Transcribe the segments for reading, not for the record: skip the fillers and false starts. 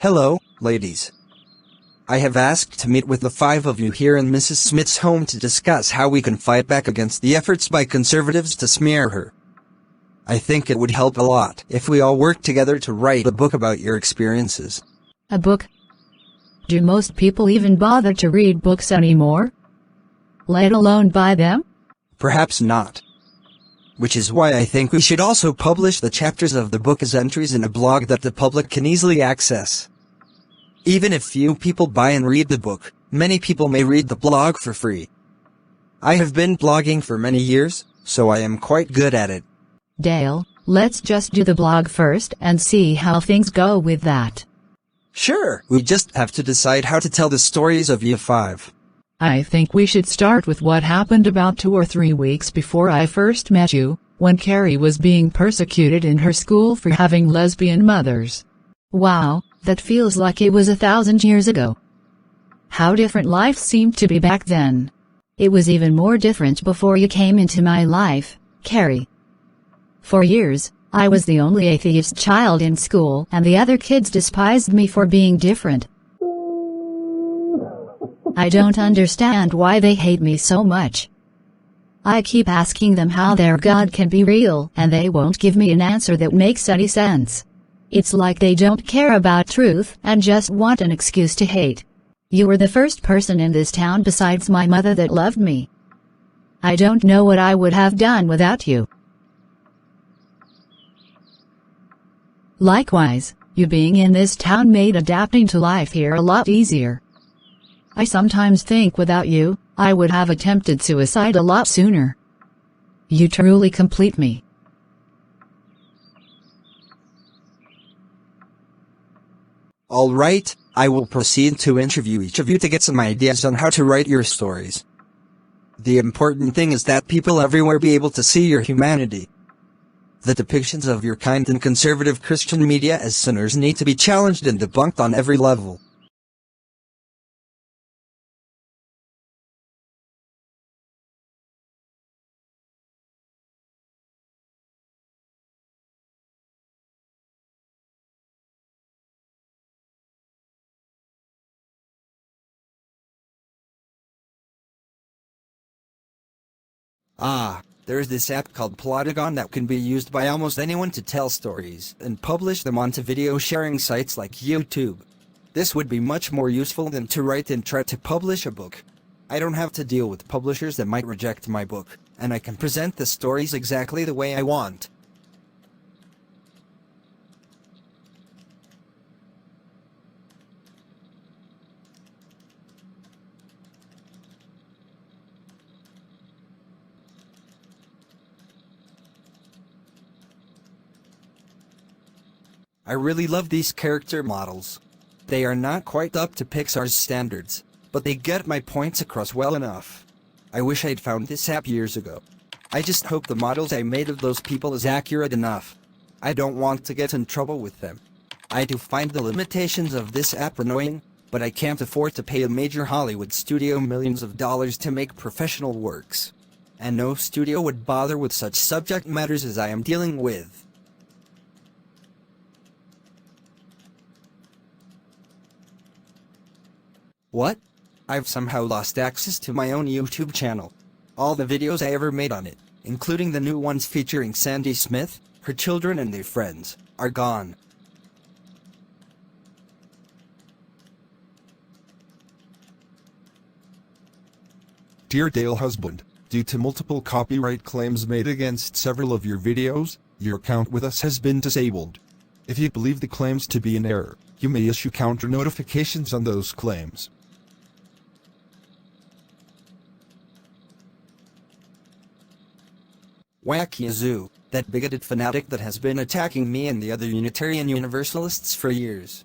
Hello, ladies. I have asked to meet with the five of you here in Mrs. Smith's home to discuss how we can fight back against the efforts by conservatives to smear her. I think it would help a lot if we all work together to write a book about your experiences. A book? Do most people even bother to read books anymore? Let alone buy them? Perhaps not. Which is why I think we should also publish the chapters of the book as entries in a blog that the public can easily access. Even if few people buy and read the book, many people may read the blog for free. I have been blogging for many years, so I am quite good at it. Dale, let's just do the blog first and see how things go with that. Sure, we just have to decide how to tell the stories of you five. I think we should start with what happened about 2 or 3 weeks before I first met you, when Carrie was being persecuted in her school for having lesbian mothers. Wow, that feels like it was 1,000 years ago. How different life seemed to be back then. It was even more different before you came into my life, Carrie. For years, I was the only atheist child in school, and the other kids despised me for being different. I don't understand why they hate me so much. I keep asking them how their God can be real, and they won't give me an answer that makes any sense. It's like they don't care about truth and just want an excuse to hate. You were the first person in this town besides my mother that loved me. I don't know what I would have done without you. Likewise, you being in this town made adapting to life here a lot easier. I sometimes think without you, I would have attempted suicide a lot sooner. You truly complete me. All right, I will proceed to interview each of you to get some ideas on how to write your stories. The important thing is that people everywhere be able to see your humanity. The depictions of your kind in conservative Christian media as sinners need to be challenged and debunked on every level. There's this app called Plotagon that can be used by almost anyone to tell stories and publish them onto video sharing sites like YouTube. This would be much more useful than to write and try to publish a book. I don't have to deal with publishers that might reject my book, and I can present the stories exactly the way I want. I really love these character models. They are not quite up to Pixar's standards, but they get my points across well enough. I wish I'd found this app years ago. I just hope the models I made of those people is accurate enough. I don't want to get in trouble with them. I do find the limitations of this app annoying, but I can't afford to pay a major Hollywood studio millions of dollars to make professional works. And no studio would bother with such subject matters as I am dealing with. What? I've somehow lost access to my own YouTube channel. All the videos I ever made on it, including the new ones featuring Sandy Smith, her children and their friends, are gone. Dear Dale husband, due to multiple copyright claims made against several of your videos, your account with us has been disabled. If you believe the claims to be in error, you may issue counter notifications on those claims. Wacky Zoo, that bigoted fanatic that has been attacking me and the other Unitarian Universalists for years.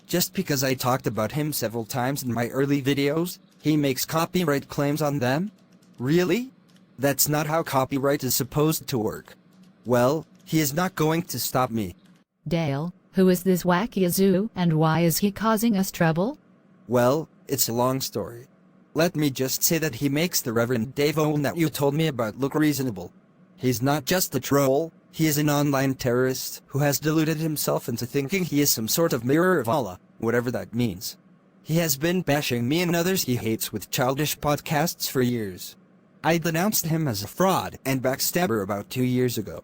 Just because I talked about him several times in my early videos, he makes copyright claims on them? Really? That's not how copyright is supposed to work. Well, he is not going to stop me. Dale, who is this Wacky Zoo and why is he causing us trouble? Well, it's a long story. Let me just say that he makes the Reverend Dave Owen that you told me about look reasonable. He's not just a troll, He is an online terrorist who has deluded himself into thinking he is some sort of mirror of Allah, whatever that means. He has been bashing me and others he hates with childish podcasts for years. I denounced him as a fraud and backstabber about 2 years ago.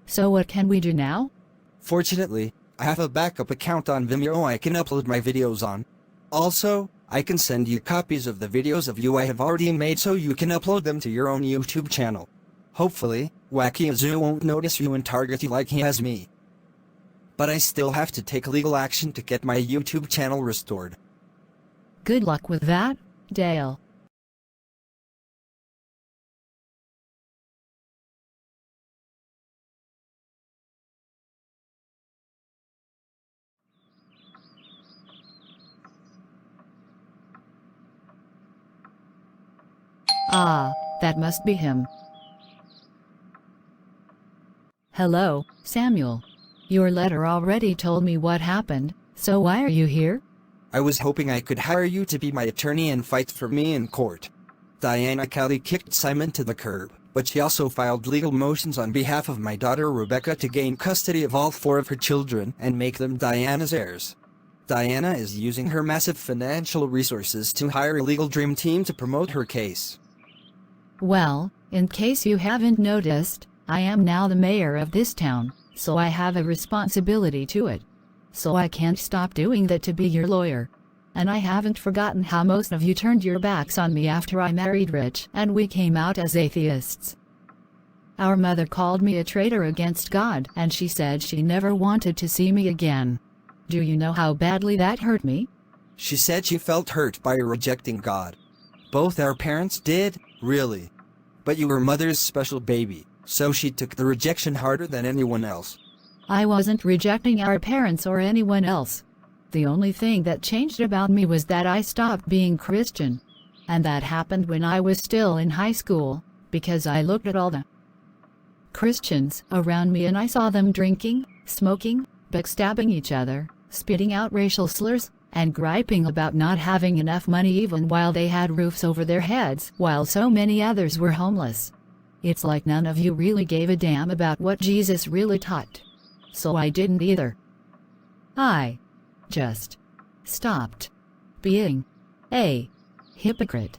So what can we do now? Fortunately, I have a backup account on Vimeo I can upload my videos on. Also, I can send you copies of the videos of you I have already made so you can upload them to your own YouTube channel. Hopefully, Wacky Azoo won't notice you and target you like he has me. But I still have to take legal action to get my YouTube channel restored. Good luck with that, Dale. Ah, that must be him. Hello, Samuel. Your letter already told me what happened, so why are you here? I was hoping I could hire you to be my attorney and fight for me in court. Diana Kelly kicked Simon to the curb, but she also filed legal motions on behalf of my daughter Rebecca to gain custody of all 4 of her children and make them Diana's heirs. Diana is using her massive financial resources to hire a legal dream team to promote her case. Well, in case you haven't noticed, I am now the mayor of this town, so I have a responsibility to it. So I can't stop doing that to be your lawyer. And I haven't forgotten how most of you turned your backs on me after I married Rich and we came out as atheists. Our mother called me a traitor against God and she said she never wanted to see me again. Do you know how badly that hurt me? She said she felt hurt by rejecting God. Both our parents did, really. But you were mother's special baby, so she took the rejection harder than anyone else. I wasn't rejecting our parents or anyone else. The only thing that changed about me was that I stopped being Christian. And that happened when I was still in high school, because I looked at all the Christians around me and I saw them drinking, smoking, backstabbing each other, spitting out racial slurs, and griping about not having enough money even while they had roofs over their heads, while so many others were homeless. It's like none of you really gave a damn about what Jesus really taught. So I didn't either. I just stopped being a hypocrite.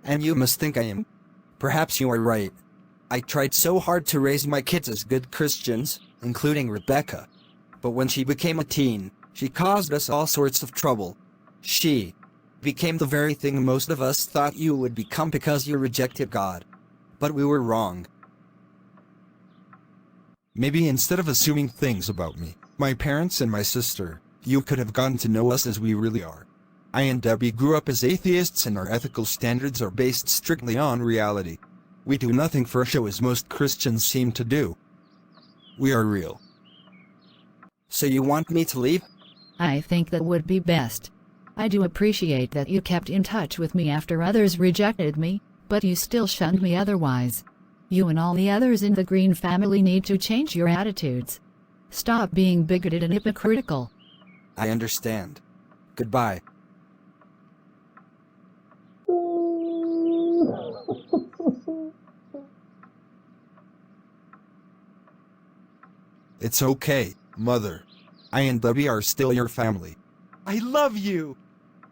And you must think I am. Perhaps you are right. I tried so hard to raise my kids as good Christians, including Rebecca. But when she became a teen, she caused us all sorts of trouble. She became the very thing most of us thought you would become because you rejected God. But we were wrong. Maybe instead of assuming things about me, my parents and my sister, you could have gotten to know us as we really are. I and Debbie grew up as atheists and our ethical standards are based strictly on reality. We do nothing for show as most Christians seem to do. We are real. So you want me to leave? I think that would be best. I do appreciate that you kept in touch with me after others rejected me, but you still shunned me otherwise. You and all the others in the Green family need to change your attitudes. Stop being bigoted and hypocritical. I understand. Goodbye. It's okay, Mother. I and Debbie are still your family. I love you!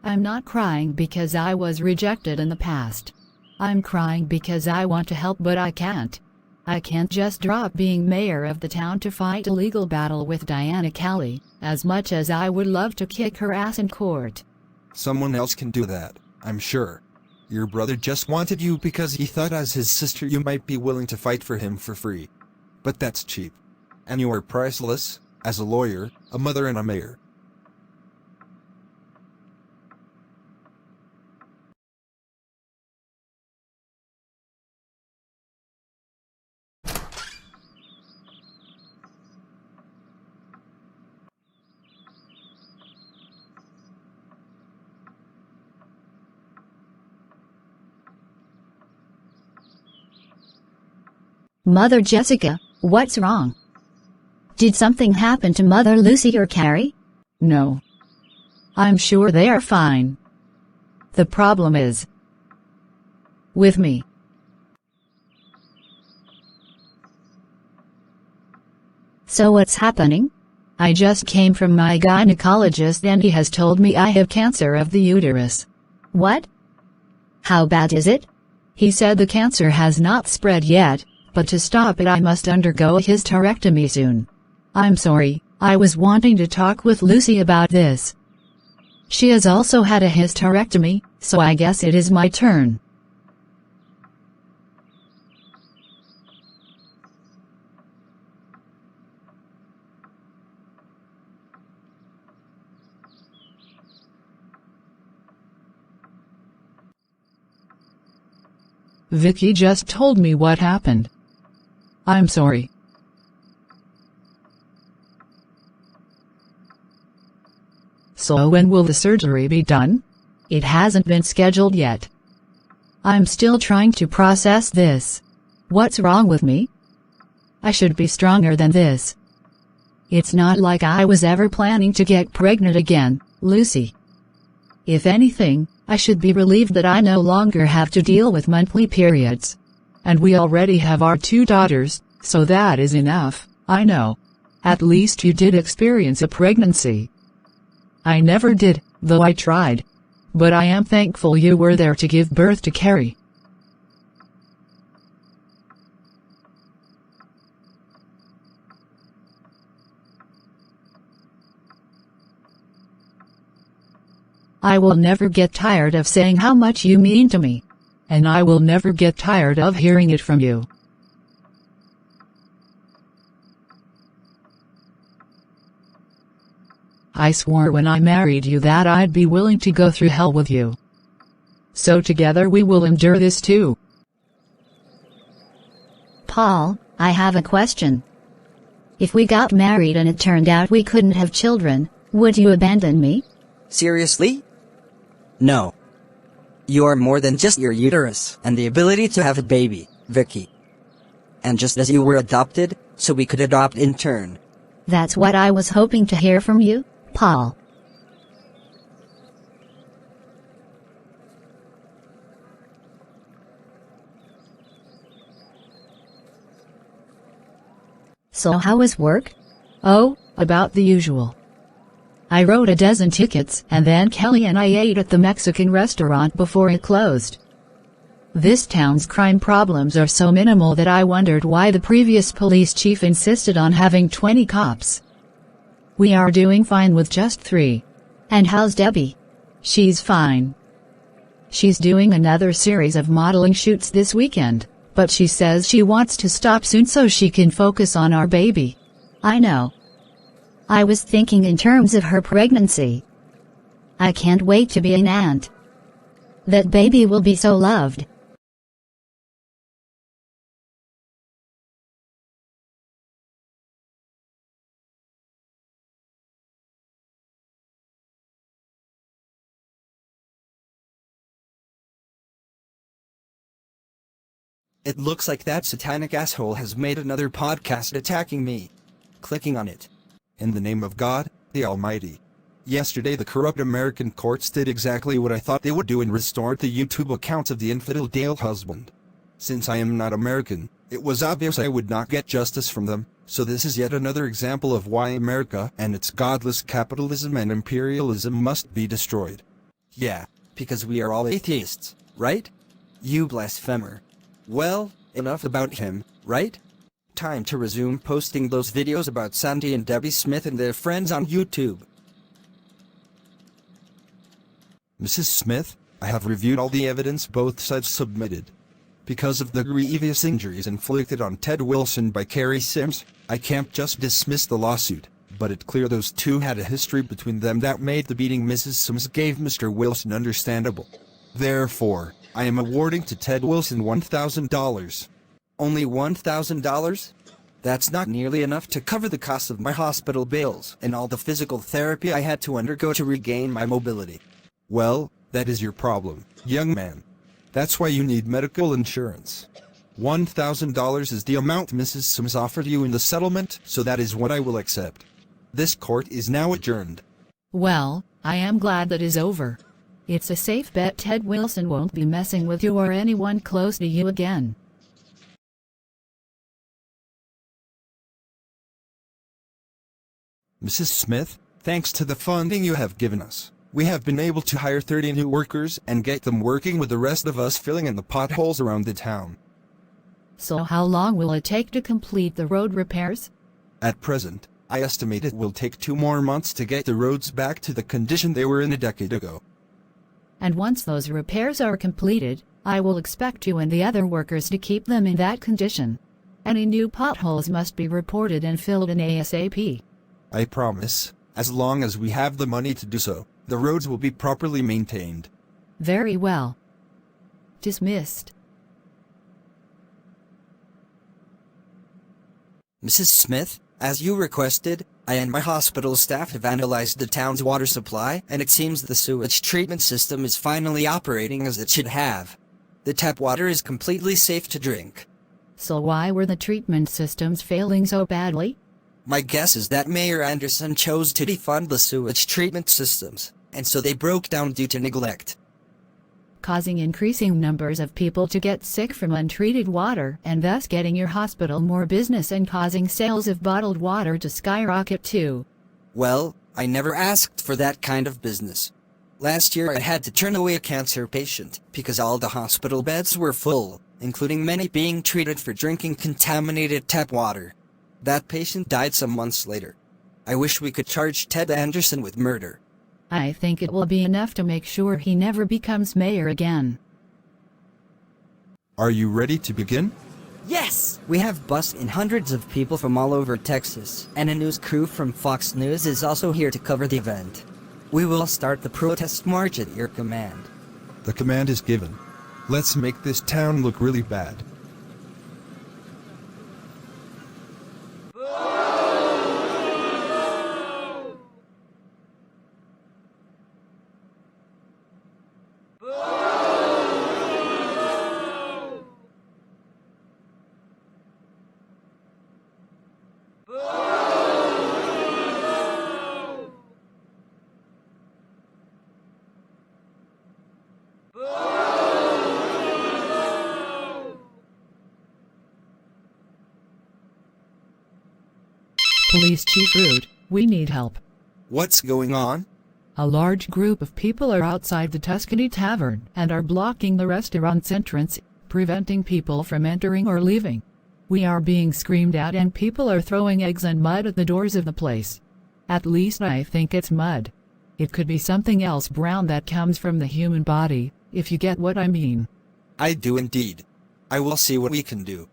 I'm not crying because I was rejected in the past. I'm crying because I want to help but I can't. I can't just drop being mayor of the town to fight a legal battle with Diana Kelly, as much as I would love to kick her ass in court. Someone else can do that, I'm sure. Your brother just wanted you because he thought as his sister you might be willing to fight for him for free. But that's cheap. And you are priceless, as a lawyer, a mother and a mayor. Mother Jessica, what's wrong? Did something happen to Mother Lucy or Carrie? No. I'm sure they are fine. The problem is with me. So what's happening? I just came from my gynecologist and he has told me I have cancer of the uterus. What? How bad is it? He said the cancer has not spread yet, but to stop it I must undergo a hysterectomy soon. I'm sorry, I was wanting to talk with Lucy about this. She has also had a hysterectomy, so I guess it is my turn. Vicky just told me what happened. I'm sorry. So when will the surgery be done? It hasn't been scheduled yet. I'm still trying to process this. What's wrong with me? I should be stronger than this. It's not like I was ever planning to get pregnant again, Lucy. If anything, I should be relieved that I no longer have to deal with monthly periods. And we already have our 2 daughters, so that is enough, I know. At least you did experience a pregnancy. I never did, though I tried. But I am thankful you were there to give birth to Carrie. I will never get tired of saying how much you mean to me. And I will never get tired of hearing it from you. I swore when I married you that I'd be willing to go through hell with you. So together we will endure this too. Paul, I have a question. If we got married and it turned out we couldn't have children, would you abandon me? Seriously? No. You are more than just your uterus and the ability to have a baby, Vicky. And just as you were adopted, so we could adopt in turn. That's what I was hoping to hear from you, Paul. So how was work? Oh, about the usual. I wrote a dozen tickets and then Kelly and I ate at the Mexican restaurant before it closed. This town's crime problems are so minimal that I wondered why the previous police chief insisted on having 20 cops. We are doing fine with just 3. And how's Debbie? She's fine. She's doing another series of modeling shoots this weekend, but she says she wants to stop soon so she can focus on our baby. I know. I was thinking in terms of her pregnancy. I can't wait to be an aunt. That baby will be so loved. It looks like that satanic asshole has made another podcast attacking me. Clicking on it. In the name of God, the Almighty. Yesterday the corrupt American courts did exactly what I thought they would do and restored the YouTube accounts of the infidel Dale husband. Since I am not American, it was obvious I would not get justice from them, so this is yet another example of why America and its godless capitalism and imperialism must be destroyed. Yeah, because we are all atheists, right? You blasphemer. Well, enough about him, right? Time to resume posting those videos about Sandy and Debbie Smith and their friends on YouTube. Mrs. Smith, I have reviewed all the evidence both sides submitted. Because of the grievous injuries inflicted on Ted Wilson by Carrie Sims, I can't just dismiss the lawsuit, but it's clear those two had a history between them that made the beating Mrs. Sims gave Mr. Wilson understandable. Therefore, I am awarding to Ted Wilson $1,000. Only $1,000? That's not nearly enough to cover the cost of my hospital bills and all the physical therapy I had to undergo to regain my mobility. Well, that is your problem, young man. That's why you need medical insurance. $1,000 is the amount Mrs. Sims offered you in the settlement, so that is what I will accept. This court is now adjourned. Well, I am glad that is over. It's a safe bet Ted Wilson won't be messing with you or anyone close to you again. Mrs. Smith, thanks to the funding you have given us, we have been able to hire 30 new workers and get them working with the rest of us filling in the potholes around the town. So how long will it take to complete the road repairs? At present, I estimate it will take 2 more months to get the roads back to the condition they were in a decade ago. And once those repairs are completed, I will expect you and the other workers to keep them in that condition. Any new potholes must be reported and filled in ASAP. I promise, as long as we have the money to do so, the roads will be properly maintained. Very well. Dismissed. Mrs. Smith, as you requested, I and my hospital staff have analyzed the town's water supply, and it seems the sewage treatment system is finally operating as it should have. The tap water is completely safe to drink. So why were the treatment systems failing so badly? My guess is that Mayor Anderson chose to defund the sewage treatment systems, and so they broke down due to neglect, causing increasing numbers of people to get sick from untreated water and thus getting your hospital more business and causing sales of bottled water to skyrocket too. Well, I never asked for that kind of business. Last year I had to turn away a cancer patient because all the hospital beds were full, including many being treated for drinking contaminated tap water. That patient died some months later. I wish we could charge Ted Anderson with murder. I think it will be enough to make sure he never becomes mayor again. Are you ready to begin? Yes! We have bussed in hundreds of people from all over Texas, and a news crew from Fox News is also here to cover the event. We will start the protest march at your command. The command is given. Let's make this town look really bad. Police Chief Root, we need help. What's going on? A large group of people are outside the Tuscany Tavern and are blocking the restaurant's entrance, preventing people from entering or leaving. We are being screamed at and people are throwing eggs and mud at the doors of the place. At least I think it's mud. It could be something else brown that comes from the human body, if you get what I mean. I do indeed. I will see what we can do.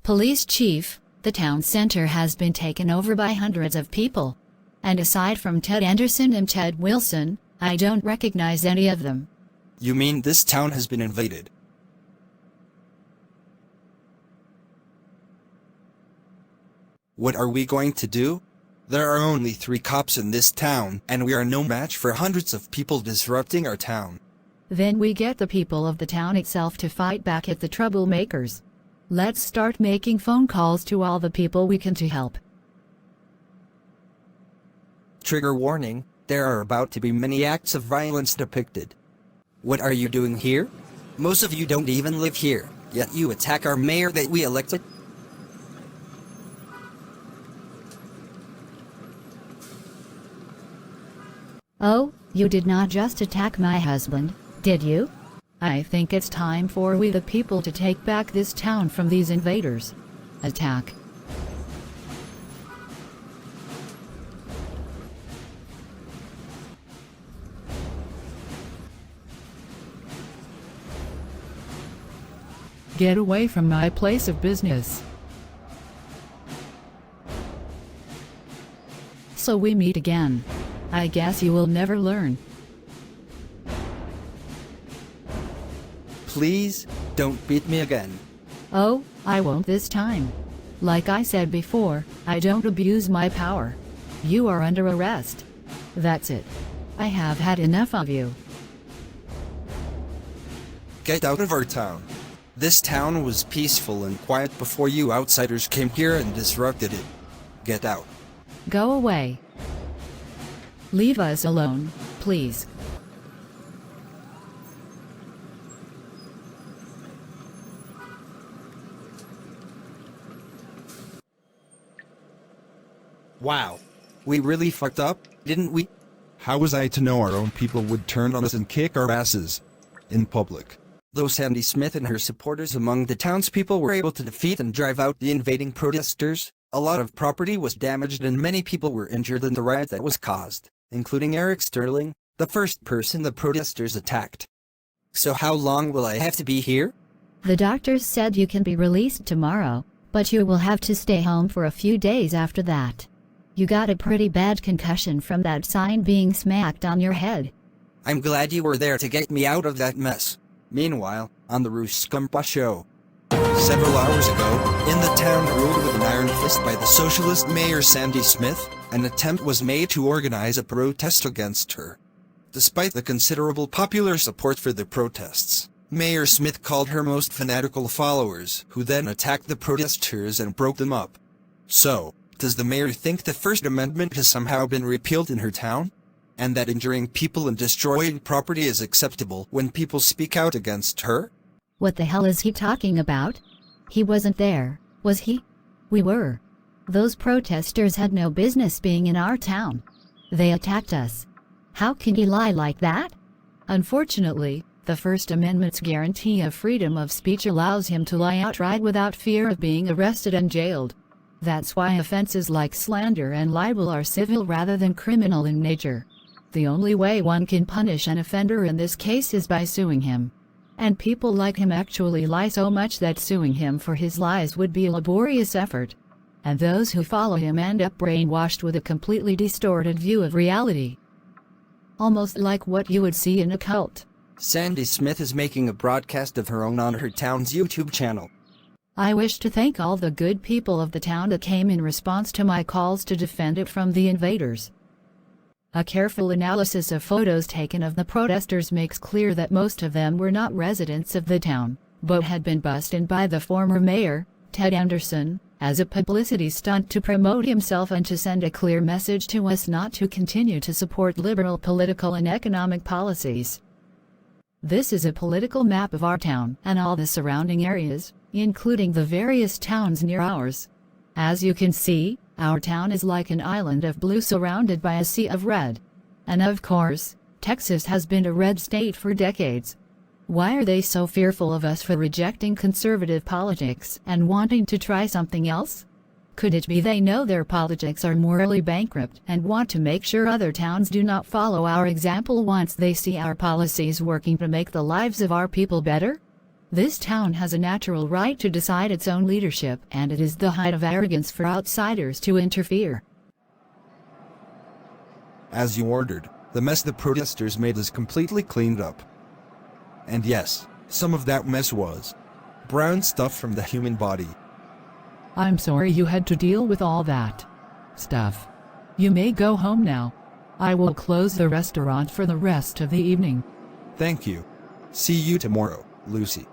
Police Chief, the town center has been taken over by hundreds of people. And aside from Ted Anderson and Ted Wilson, I don't recognize any of them. You mean this town has been invaded? What are we going to do? There are only 3 cops in this town, and we are no match for hundreds of people disrupting our town. Then we get the people of the town itself to fight back at the troublemakers. Let's start making phone calls to all the people we can to help. Trigger warning, there are about to be many acts of violence depicted. What are you doing here? Most of you don't even live here, yet you attack our mayor that we elected? Oh, you did not just attack my husband, did you? I think it's time for we the people to take back this town from these invaders. Attack. Get away from my place of business. So we meet again. I guess you will never learn. Please, don't beat me again. Oh, I won't this time. Like I said before, I don't abuse my power. You are under arrest. That's it. I have had enough of you. Get out of our town. This town was peaceful and quiet before you outsiders came here and disrupted it. Get out. Go away. Leave us alone, please. Wow. We really fucked up, didn't we? How was I to know our own people would turn on us and kick our asses in public? Though Sandy Smith and her supporters among the townspeople were able to defeat and drive out the invading protesters, a lot of property was damaged and many people were injured in the riot that was caused, including Eric Sterling, the first person the protesters attacked. So how long will I have to be here? The doctors said you can be released tomorrow, but you will have to stay home for a few days after that. You got a pretty bad concussion from that sign being smacked on your head. I'm glad you were there to get me out of that mess. Meanwhile, on the Ruscumpa show. Several hours ago, in the town ruled with an iron fist by the socialist mayor Sandy Smith, an attempt was made to organize a protest against her. Despite the considerable popular support for the protests, Mayor Smith called her most fanatical followers, who then attacked the protesters and broke them up. So, does the mayor think the First Amendment has somehow been repealed in her town? And that injuring people and destroying property is acceptable when people speak out against her? What the hell is he talking about? He wasn't there, was he? We were. Those protesters had no business being in our town. They attacked us. How can he lie like that? Unfortunately, the First Amendment's guarantee of freedom of speech allows him to lie outright without fear of being arrested and jailed. That's why offenses like slander and libel are civil rather than criminal in nature. The only way one can punish an offender in this case is by suing him. And people like him actually lie so much that suing him for his lies would be a laborious effort. And those who follow him end up brainwashed with a completely distorted view of reality. Almost like what you would see in a cult. Sandy Smith is making a broadcast of her own on her town's YouTube channel. I wish to thank all the good people of the town that came in response to my calls to defend it from the invaders. A careful analysis of photos taken of the protesters makes clear that most of them were not residents of the town, but had been bussed in by the former mayor, Ted Anderson, as a publicity stunt to promote himself and to send a clear message to us not to continue to support liberal political and economic policies. This is a political map of our town and all the surrounding areas, including the various towns near ours. As you can see, our town is like an island of blue surrounded by a sea of red. And of course, Texas has been a red state for decades. Why are they so fearful of us for rejecting conservative politics and wanting to try something else? Could it be they know their politics are morally bankrupt and want to make sure other towns do not follow our example once they see our policies working to make the lives of our people better? This town has a natural right to decide its own leadership, and it is the height of arrogance for outsiders to interfere. As you ordered, the mess the protesters made is completely cleaned up. And yes, some of that mess was brown stuff from the human body. I'm sorry you had to deal with all that stuff. You may go home now. I will close the restaurant for the rest of the evening. Thank you. See you tomorrow, Lucy.